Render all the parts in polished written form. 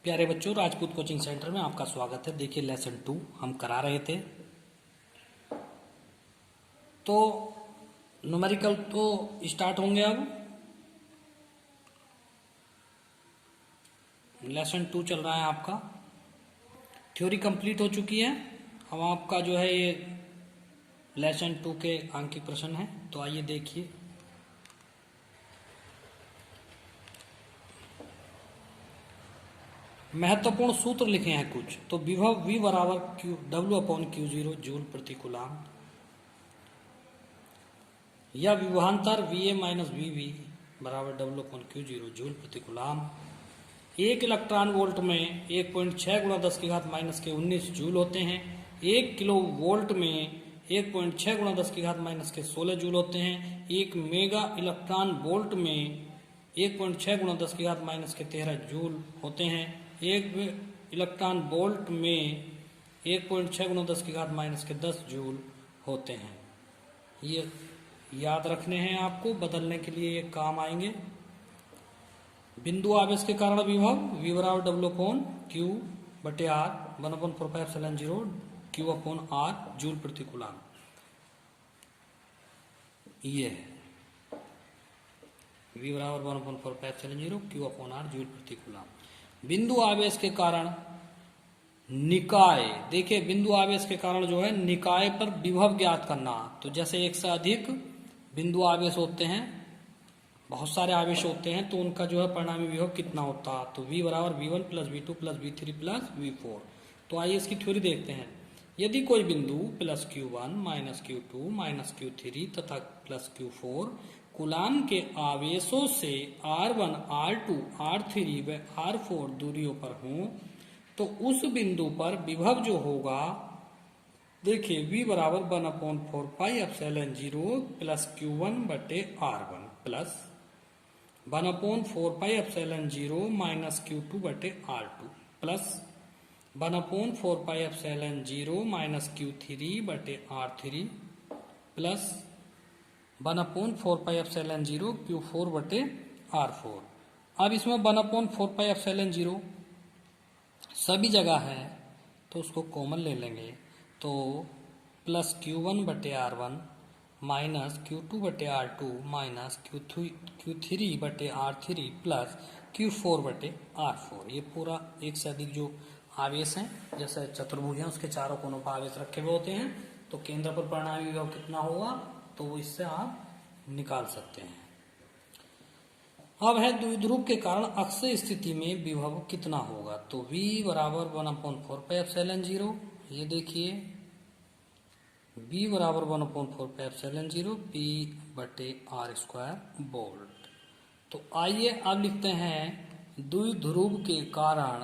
प्यारे बच्चों, Rajput coaching centre में आपका स्वागत है। देखिए लेसन 2 हम करा रहे थे। तो न्यूमेरिकल तो स्टार्ट होंगे। अब लेसन 2 चल रहा है आपका। थ्योरी कंप्लीट हो चुकी है। अब आपका जो है ये लेसन 2 के आंकिक प्रश्न है। तो आइए देखिए। महत्वपूर्ण सूत्र लिखे हैं कुछ। तो विभव V बराबर क्यू W/Q0 जूल प्रति कूलम, या विभवांतर VA माइनस VB बराबर W/Q0 जूल प्रति कूलम। 1 इलेक्ट्रॉन वोल्ट में 1.6 गुणा 10 की घात माइनस के 19 जूल होते हैं। 1 किलो वोल्ट में 1.6 गुणा 10 की घात माइनस के 16 जूल होते हैं। 1 मेगा इलेक्ट्रॉन वोल्ट में 1.6 गुणा 10 की घात माइनस के 13 जूल होते हैं। 1 इलेक्ट्रॉन वोल्ट में 1.6 गुणा 10 की घात माइनस के 10 जूल होते हैं। ये याद रखने हैं आपको, बदलने के लिए ये काम आएंगे। बिंदु आवेश के कारण विभव V बराबर W/Q/R 1/4πε0 Q/R जूल प्रति कूलम। ये है V बराबर 1/4πε0 Q/R जूल प्रति कूलम। बिंदु आवेश के कारण निकाय, देखिए बिंदु आवेश के कारण जो है निकाय पर विभव ज्ञात करना। तो जैसे एक से अधिक बिंदु आवेश होते हैं, बहुत सारे आवेश होते हैं, तो उनका जो है परिणामी विभव कितना होता है। तो V बराबर V1 plus V2 plus V3 plus V4। तो आइए इसकी थ्योरी देखते हैं। यदि कोई बिंदु plus Q1 minus Q2 minus Q3 तथा प्लस Q4 कूलम के आवेशों से R1 R2 R3 व R4 दूरियों पर हों, तो उस बिंदु पर विभव जो होगा, देखिए V बराबर 1/4πε0 plus Q1/R1 plus 1/4πε0 minus Q2/R2 plus 1/4πε0 minus Q3/R3 plus 1/4πε0 Q4/R4। अब इसमें 1/4πε0 सभी जगह है, तो उसको कॉमन ले लेंगे। तो plus Q1/R1 minus Q2/R2 minus Q3/R3 plus Q4/R4। ये पूरा एक से अधिक जो आवेश हैं, जैसे चतुर्भुज है उसके चारों कोनों पर आवेश रखे हुए होते हैं, तो केंद्र पर परिणामी विभव कितना होगा, तो वो इससे आप निकाल सकते हैं। अब है द्विध्रुव के कारण अक्षीय स्थिति में विभव कितना होगा। तो V बराबर 1/4πε0, ये देखिए V बराबर 1/4πε0 P/R² वोल्ट। तो आइए अब लिखते हैं द्विध्रुव के कारण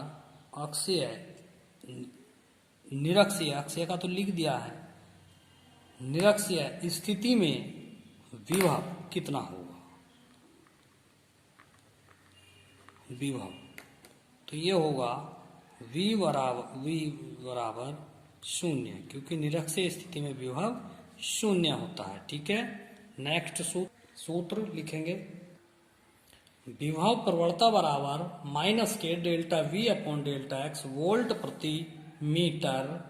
अक्षीय निरक्षीय, अक्षीय का तो लिख दिया है, निरक्षीय स्थिति में विभव कितना होगा। विभव तो ये होगा V बराबर 0, क्योंकि निरक्षीय स्थिति में विभव 0 होता है। ठीक है, नेक्स्ट सूत्र लिखेंगे। विभव प्रवणता बराबर माइनस के डेल्टा V/डेल्टा x वोल्ट प्रति मीटर,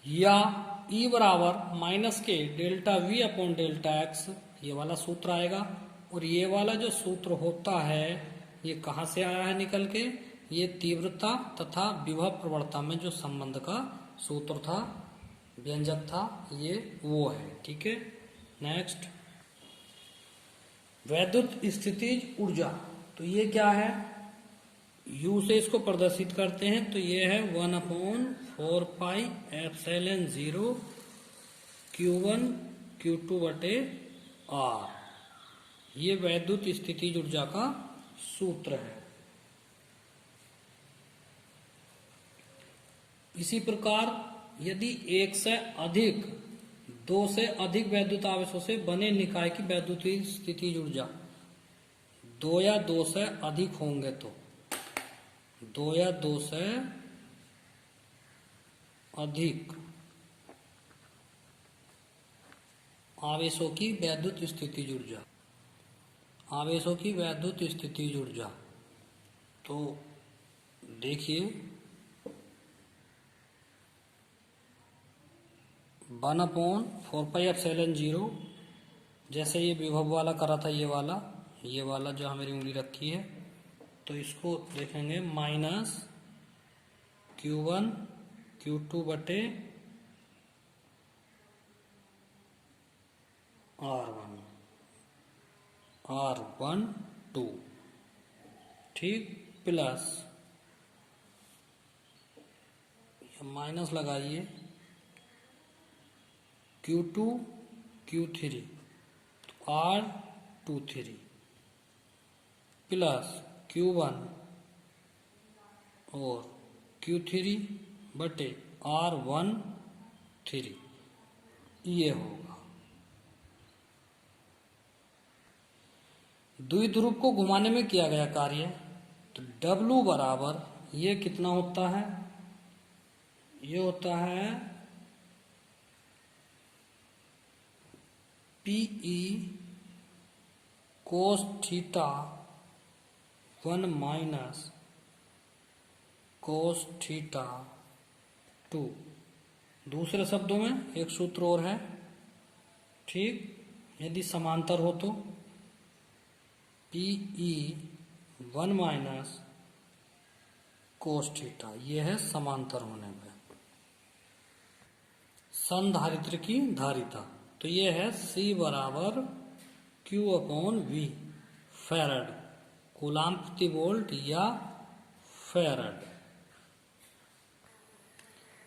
या E बराबर माइनस के डेल्टा V/डेल्टा x, ये वाला सूत्र आएगा। और ये वाला जो सूत्र होता है ये कहाँ से आया है निकल के, ये तीव्रता तथा विभव प्रवणता में जो संबंध का सूत्र था, व्यंजक था, ये वो है। ठीक है, नेक्स्ट वैद्युत स्थितिज ऊर्जा। तो ये क्या है, U से इसको प्रदर्शित करते हैं, तो ये है 1/4πε0 Q1 Q2/R। ये वैद्युत स्थितिज ऊर्जा का सूत्र है। इसी प्रकार यदि एक से अधिक, 2 से अधिक वैद्युत आवेशों से बने निकाय की वैद्युत स्थितिज ऊर्जा 2 या 2 से अधिक होंगे, तो 2 या 2 से अधिक आवेशों की वैद्युत स्थितिज ऊर्जा, आवेशों की वैद्युत स्थितिज ऊर्जा, तो देखिए 1/4πε0, जैसे ये विभव वाला करा था, ये वाला जो मेरी उंगली रखी है, तो इसको देखेंगे माइनस Q1 Q2 बटे R12, ठीक, प्लस माइनस लगाइए Q2 Q3 R23 plus Q1 और Q3 बटे R13, ये होगा। द्विध्रुव को घुमाने में किया गया कार्य, तो W बराबर ये कितना होता है, ये होता है PE cos theta 1 minus cos theta 2। दूसरे शब्दों में एक सूत्र और है, ठीक, यदि समांतर हो तो PE 1 माइनस cos थीटा, यह है समांतर होने पर। संधारित्र की धारिता, तो ये है C बराबर Q/V, फैरड, कूलाम प्रति वोल्ट या फैरड।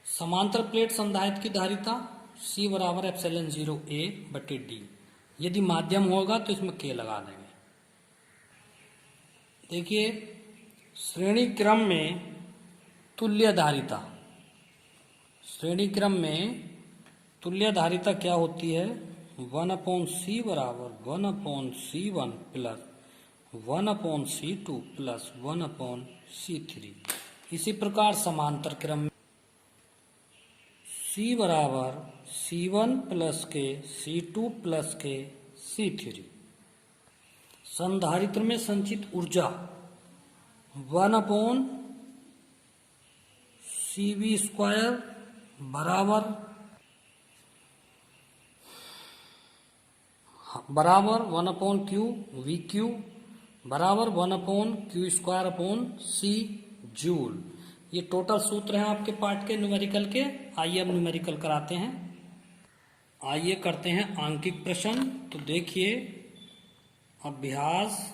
समांतर प्लेट संधारित्र की धारिता C बराबर ε0A बटे D। यदि माध्यम होगा तो इसमें K लगा देंगे। देखिए श्रेणी क्रम में तुल्य धारिता, श्रेणी क्रम में तुल्य धारिता क्या होती है, 1/C बराबर 1/C1 plus 1/C2 plus 1/C3। इसी प्रकार समांतर क्रम में C बराबर C1 प्लस के C2 प्लस के C3। संधारित्र में संचित ऊर्जा 1/CV² बराबर 1/QVQ बराबर 1/Q²/C जूल। ये टोटल सूत्र हैं आपके पाठ के न्यूमेरिकल के। आइए अब न्यूमेरिकल कराते हैं। आइए करते हैं आंकिक प्रश्न। तो देखिए अभ्यास,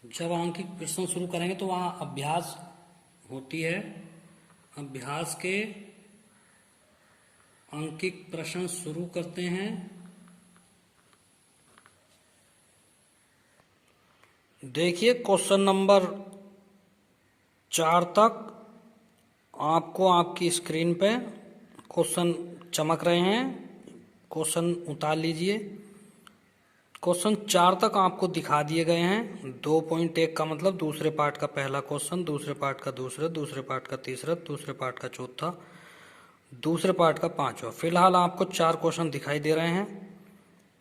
जब आंकिक प्रश्न शुरू करेंगे तो वहां अभ्यास होती है। अभ्यास के आंकिक प्रश्न शुरू करते हैं। देखिए क्वेश्चन नंबर 4 तक आपको आपकी स्क्रीन पे क्वेश्चन चमक रहे हैं, क्वेश्चन उतार लीजिए। क्वेश्चन 4 तक आपको दिखा दिए गए हैं। 2.1 का मतलब दूसरे पार्ट का पहला क्वेश्चन, दूसरे पार्ट का दूसरा, दूसरे पार्ट का तीसरा, दूसरे पार्ट का चौथा, दूसरे पार्ट का पांचवा। फिलहाल आपको 4 क्वेश्चन दिखाई दे रहे हैं,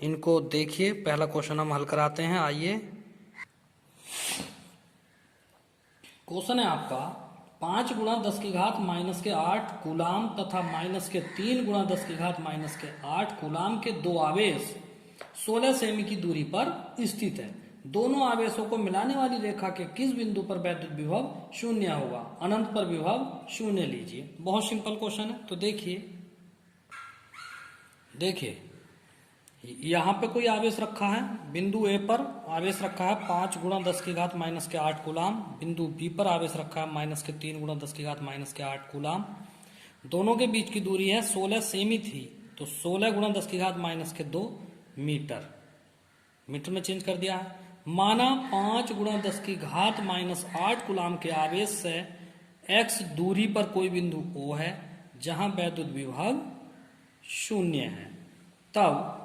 इनको देखिए। पहला क्वेश्चन हम हल कराते हैं। आइए, क्वेश्चन है आपका 5 × 10⁻⁻8 कूलाम तथा -3 × 10⁻⁻8 कूलाम के दो आवेश 16 सेमी की दूरी पर स्थित है। दोनों आवेशों को मिलाने वाली रेखा के किस बिंदु पर वैद्युत विभव 0 होगा। अनंत पर विभव 0 लीजिए। बहुत सिंपल क्वेश्चन है। तो देखिए यहां पे कोई आवेश रखा है, बिंदु ए पर आवेश रखा है 5 × 10⁻⁻8 कूलाम, बिंदु बी पर आवेश रखा है -3 × 10⁻⁻8 कूलाम। दोनों के बीच की दूरी है 16 सेमी थी, तो 16 × 10⁻2 मीटर, मीटर में चेंज कर दिया है। माना 5 × 10⁻8 कूलाम के आवेश से x दूरी पर कोई बिंदु O है जहां वैद्युत विभव 0 है। तब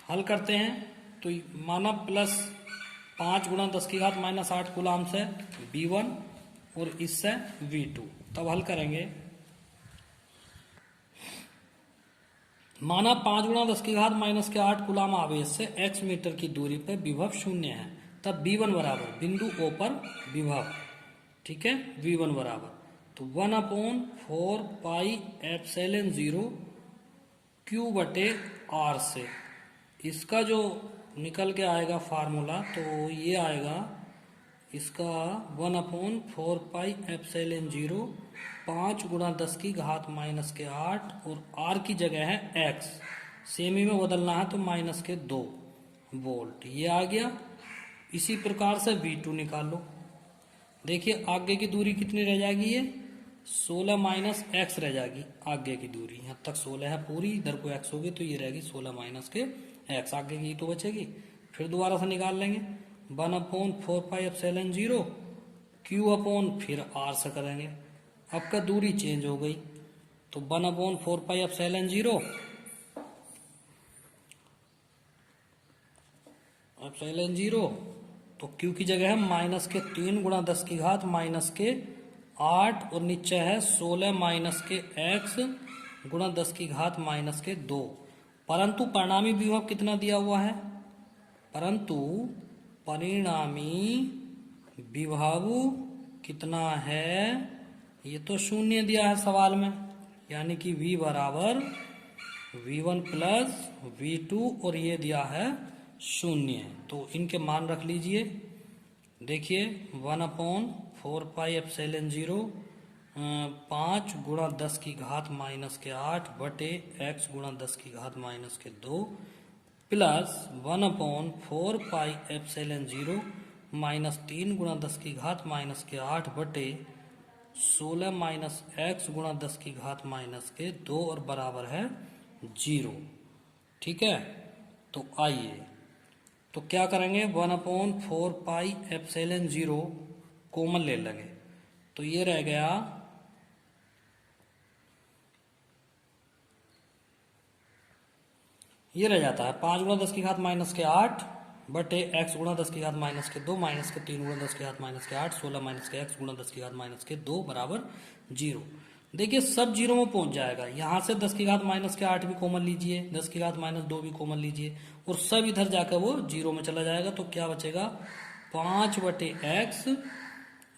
हल करते हैं। तो माना +5 × 10⁻8 कूलाम से V1 और इससे V2। तब हल करेंगे। माना 5 × 10⁻8 कूलाम आवेश से x मीटर की दूरी पर विभव 0 है। तब V1 बराबर बिंदु O पर विभव, ठीक है, V1 बराबर तो 1/4πε0 Q बटे R से इसका जो निकल के आएगा फार्मूला तो ये आएगा इसका 1/4πε0 5 गुणा 10 की घात -8 और R की जगह है X, सेमी में बदलना है तो -2 वोल्ट, ये आ गया। इसी प्रकार से V2 निकाल लो। देखिए आगे की दूरी कितनी रह जाएगी, ये 16 माइनस एक्स रह जाएगी आगे की दूरी, यहाँ तक 16 है पूरी, इधर को x होगी तो ये रहेगी 16 माइनस के x, आगे की तो बचेगी। फिर दोबारा से निकाल लेंगे 1/4πε0 Q अपॉन फिर R से करेंगे। अब का दूरी चेंज हो गई तो 1/4πε0 तो Q की जगह है -3 गुणा 10 की घात -8 और नीचे है 16 माइनस के x गुणा 10 की घात -2। परंतु परिणामी विभव कितना दिया हुआ है, परंतु परिणामी विभव कितना है, ये तो 0 दिया है सवाल में, यानी कि V बराबर V1 प्लस V2 और ये दिया है 0, तो इनके मान रख लीजिए। देखिए 1/4πε0 5 गुणा 10 की घात -8 बटे x गुणा 10 की घात -2 प्लस 1/4πε0 -3 गुणा 10 की घात -8 बटे 16 माइनस x गुणा 10 की घात -2 और बराबर है 0, ठीक है। तो आइए तो क्या करेंगे 1/4πε0 कॉमन ले लेंगे तो ये रह गया ये रह जाता है 5 गुणा 10 की घात -8 बटे x गुणा 10 की घात -2 माइनस के 3 गुणा 10 की घात -8 16 माइनस के x गुणा 10 की घात -2 बराबर 0। देखिए सब 0 में पहुंच जाएगा, यहाँ से 10 की घात -8 भी कॉमन लीजिए, 10 की घात -2 भी कॉमन लीजिए और सब इधर जाकर वो 0 में चला जाएगा। तो क्या बचेगा 5 बटे x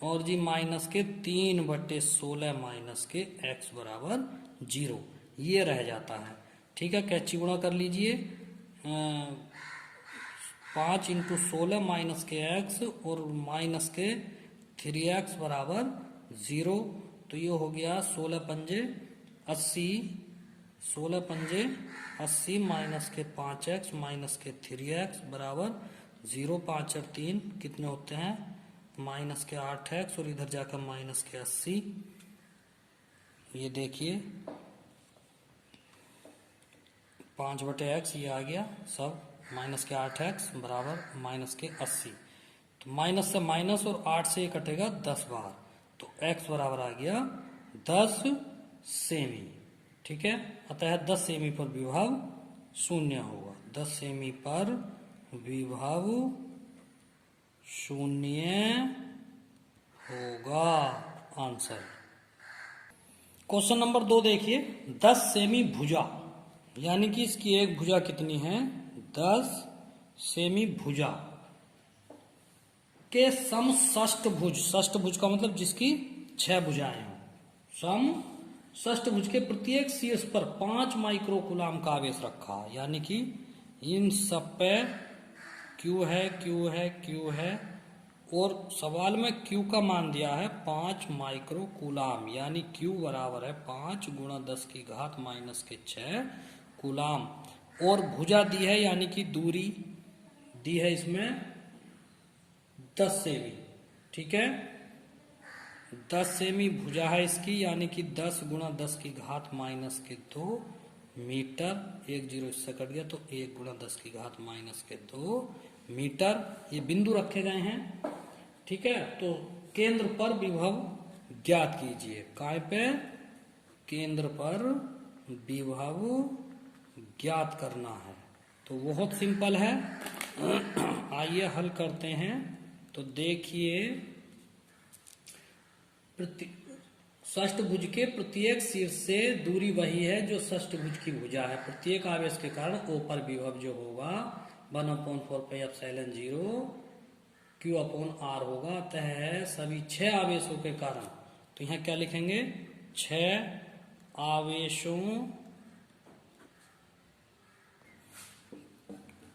और जी माइनस के 3 बटे 16 माइनस के x बराबर 0, ये रह जाता है, ठीक है। कैची गुणा कर लीजिए 5 × 16 माइनस के x और माइनस के 3x बराबर 0, तो ये हो गया 16 पंजे 80, 16 पंजे 80 माइनस के 5x माइनस के 3x बराबर 0, 5 और 3 कितने होते हैं माइनस के 8x और इधर जाकर माइनस के 80, ये देखिए 5 बटे x ये आ गया सब माइनस के 8x बराबर माइनस के 80, तो माइनस से माइनस और 8 से ये कटेगा 10 बार, तो x बराबर आ गया 10 सेमी, ठीक है। अतः 10 सेमी पर विभव 0 होगा, 10 सेमी पर विभव 0 होगा आंसर। क्वेश्चन नंबर 2 देखिए 10 सेमी भुजा, यानी कि इसकी एक भुजा कितनी है 10 सेमी भुजा के समषष्टभुज, षष्टभुज का मतलब जिसकी 6 भुजाएं हो, समषष्टभुज के प्रत्येक शीर्ष पर 5 माइक्रोकूलाम का आवेश रखा, यानी कि इन सब पे Q है Q है Q है और सवाल में Q का मान दिया है 5 माइक्रोकूलाम, यानी Q बराबर है 5 गुणा 10 की घात -6 कूलाम और भुजा दी है, यानी कि दूरी दी है इसमें 10 सेमी, ठीक है। 10 सेमी भुजा है इसकी, यानी कि 10 गुणा 10 की घात -2 मीटर, 1 0 इससे कट गया तो 1 गुणा 10 की घात -2 मीटर, ये बिंदु रखे गए हैं, ठीक है। तो केंद्र पर विभव ज्ञात कीजिए, काय पे केंद्र पर विभव ज्ञात करना है, तो बहुत सिंपल है। आइए हल करते हैं। तो देखिए षष्टभुज के प्रत्येक शीर्ष से दूरी वही है जो षष्टभुज की भुजा है, प्रत्येक आवेश के कारण O पर विभव जो होगा 1/4πε0 Q अपॉन R होगा। अतः सभी 6 आवेशों के कारण, तो यहाँ क्या लिखेंगे, 6 आवेशों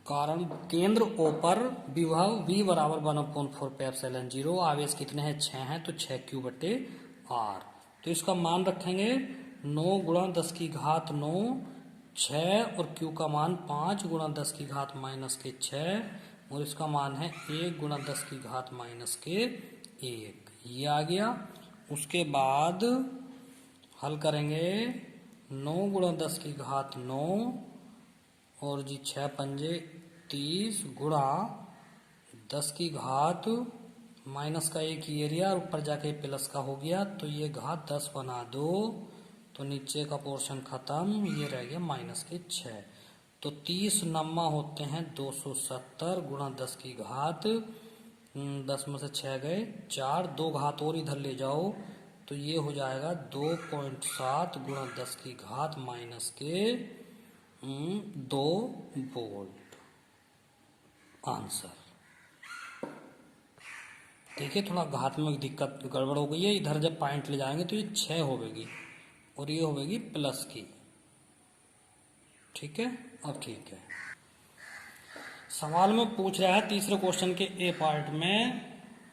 कारण केंद्र O पर विभव V बराबर 1/4πε0। आवेश कितने हैं, 6 हैं, तो 6Q/R। तो इसका मान रखेंगे 9 गुणा 10 की घात 9, 6 और Q का मान 5 गुणा 10 की घात -6, और इसका मान है 1 गुणा 10 की घात -1। ये आ गया। उसके बाद हल करेंगे 9 गुणा 10 की घात 9 और जी 6 पंजे 30 गुणा 10 की घात माइनस का 1 एरिया और ऊपर जाके प्लस का हो गया, तो ये घात 10 बना दो, तो नीचे का पोर्शन खत्म, ये रह गया -6। तो 30 नम्मा होते हैं 270 गुणा 10 की घात 10 में से 6 गए 4, 2 घात और इधर ले जाओ, तो ये हो जाएगा 2.7 गुणा 10 की घात -2 वोल्ट। आंसर देखिए, थोड़ा घात में दिक्कत गड़बड़ हो गई है, इधर जब पॉइंट ले जाएंगे तो ये 6 होगी और ये होगी प्लस की। ठीक है, अब ठीक है। सवाल में पूछ रहा है तीसरे क्वेश्चन के ए पार्ट में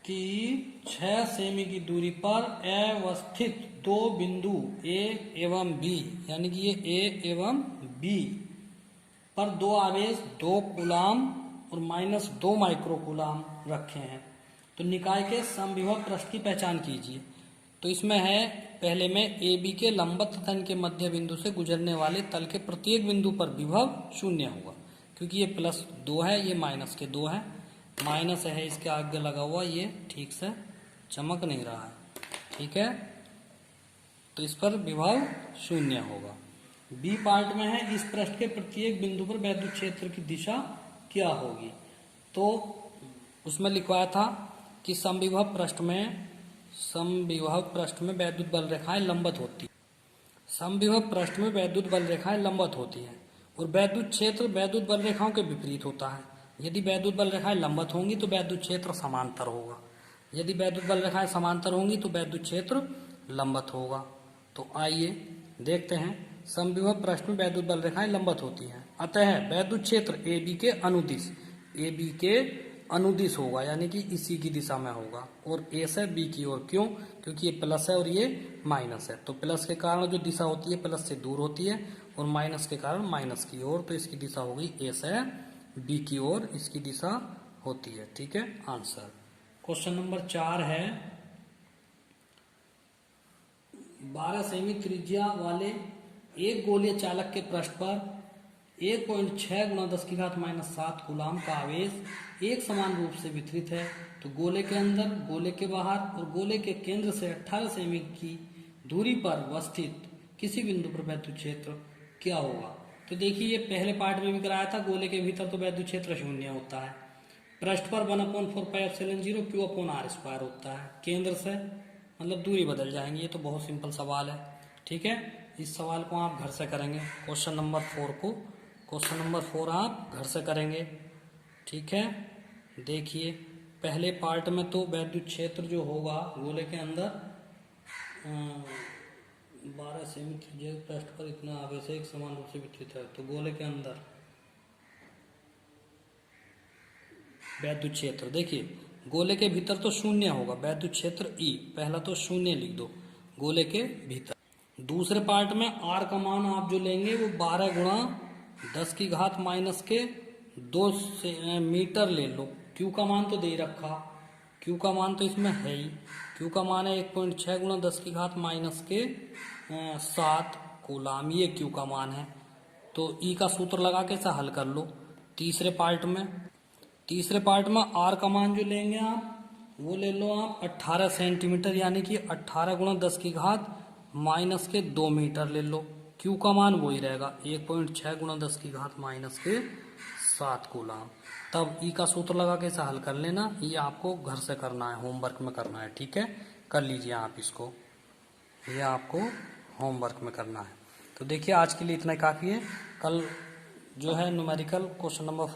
कि 6 सेमी की दूरी पर अवस्थित 2 बिंदु ए एवं बी, यानी कि ये ए एवं बी पर 2 आवेश 2 कूलाम और -2 माइक्रोकूलाम रखे हैं, तो निकाय के समविभव पृष्ठ की पहचान कीजिए। तो इसमें है, पहले में ए बी के लंबवत तथा इनके मध्य बिंदु से गुजरने वाले तल के प्रत्येक बिंदु पर विभव 0 होगा, क्योंकि ये +2 है, ये -2 है, माइनस है इसके आगे लगा हुआ, ये ठीक से चमक नहीं रहा है। ठीक है, तो इस पर विभव 0 होगा। बी पार्ट में है, इस पृष्ठ के प्रत्येक बिंदु पर वैद्युत क्षेत्र की दिशा क्या होगी। तो उसमें लिखवाया था कि समविभव पृष्ठ में वैद्युत बल रेखाएं लंबवत होती है। समविभव पृष्ठ में वैद्युत बल रेखाएं लंबवत होती हैं और वैद्युत क्षेत्र वैद्युत बल रेखाओं के विपरीत होता है। यदि वैद्युत बल रेखाएं लंबवत होंगी तो वैद्युत क्षेत्र समांतर होगा, यदि वैद्युत बल रेखाएं समांतर होंगी तो वैद्युत क्षेत्र लंबवत होगा। तो आइए देखते हैं, समविभव पृष्ठ में वैद्युत बल रेखाएं लंबवत होती हैं, अतः वैद्युत क्षेत्र ए बी के अनुदिश होगा, यानी कि इसी की दिशा में होगा, और ए से बी की ओर। क्यों? क्योंकि ये प्लस है और ये माइनस है, तो प्लस के कारण जो दिशा होती है प्लस से दूर होती है और माइनस के कारण माइनस की ओर, तो इसकी दिशा होगी ए से बी की ओर, इसकी दिशा होती है। ठीक है, आंसर। क्वेश्चन नंबर 4 है, 12 सेमी त्रिज्या वाले एक गोलीय चालक के पृष्ठ पर 1.6 गुणा 10 की घात -7 कूलाम का आवेश एक समान रूप से वितरित है, तो गोले के अंदर, गोले के बाहर और गोले के केंद्र से 18 सेमी की दूरी पर अवस्थित किसी बिंदु पर वैद्युत क्षेत्र क्या होगा। तो देखिए, ये पहले पार्ट में भी कराया था, गोले के भीतर तो वैद्युत क्षेत्र 0 होता है, पृष्ठ पर 1/4πε0 Q/R² होता है, केंद्र से मतलब दूरी बदल जाएंगी। ये तो बहुत सिंपल सवाल है। ठीक है, इस सवाल को आप घर से करेंगे, क्वेश्चन नंबर 4 आप घर से करेंगे। ठीक है, देखिए पहले पार्ट में तो वैद्युत क्षेत्र जो होगा गोले के अंदर 12 सेमी त्रिज्या पृष्ठ पर इतना आवेश एक समान रूप से वितरित है, तो गोले के अंदर वैद्युत क्षेत्र, देखिए गोले के भीतर तो 0 होगा, वैद्युत क्षेत्र E, पहला तो 0 लिख दो गोले के भीतर। दूसरे पार्ट में R का मान आप जो लेंगे वो 12 गुणा 10 की घात -2 मीटर ले लो। Q का मान तो दे रखा, Q का मान तो इसमें है ही, Q का मान है 1.6 गुणा 10 की घात -7 कूलाम, ये Q का मान है। तो E का सूत्र लगा के इसे हल कर लो। तीसरे पार्ट में R का मान जो लेंगे आप वो ले लो आप 18 सेंटीमीटर, यानी कि 18 गुणा 10 की घात -2 मीटर ले लो। Q का मान वही रहेगा 1.6 गुणा 10 की घात -7 कूलाम। तब E का सूत्र लगा के इसे हल कर लेना, ये आपको घर से करना है, होमवर्क में करना है। ठीक है, कर लीजिए आप इसको, ये आपको होमवर्क में करना है। तो देखिए आज के लिए इतना काफ़ी है, कल जो है न्यूमेरिकल क्वेश्चन नंबर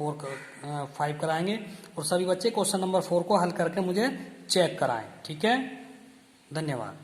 5 कराएंगे, और सभी बच्चे क्वेश्चन नंबर 4 को हल करके मुझे चेक कराएं। ठीक है, धन्यवाद।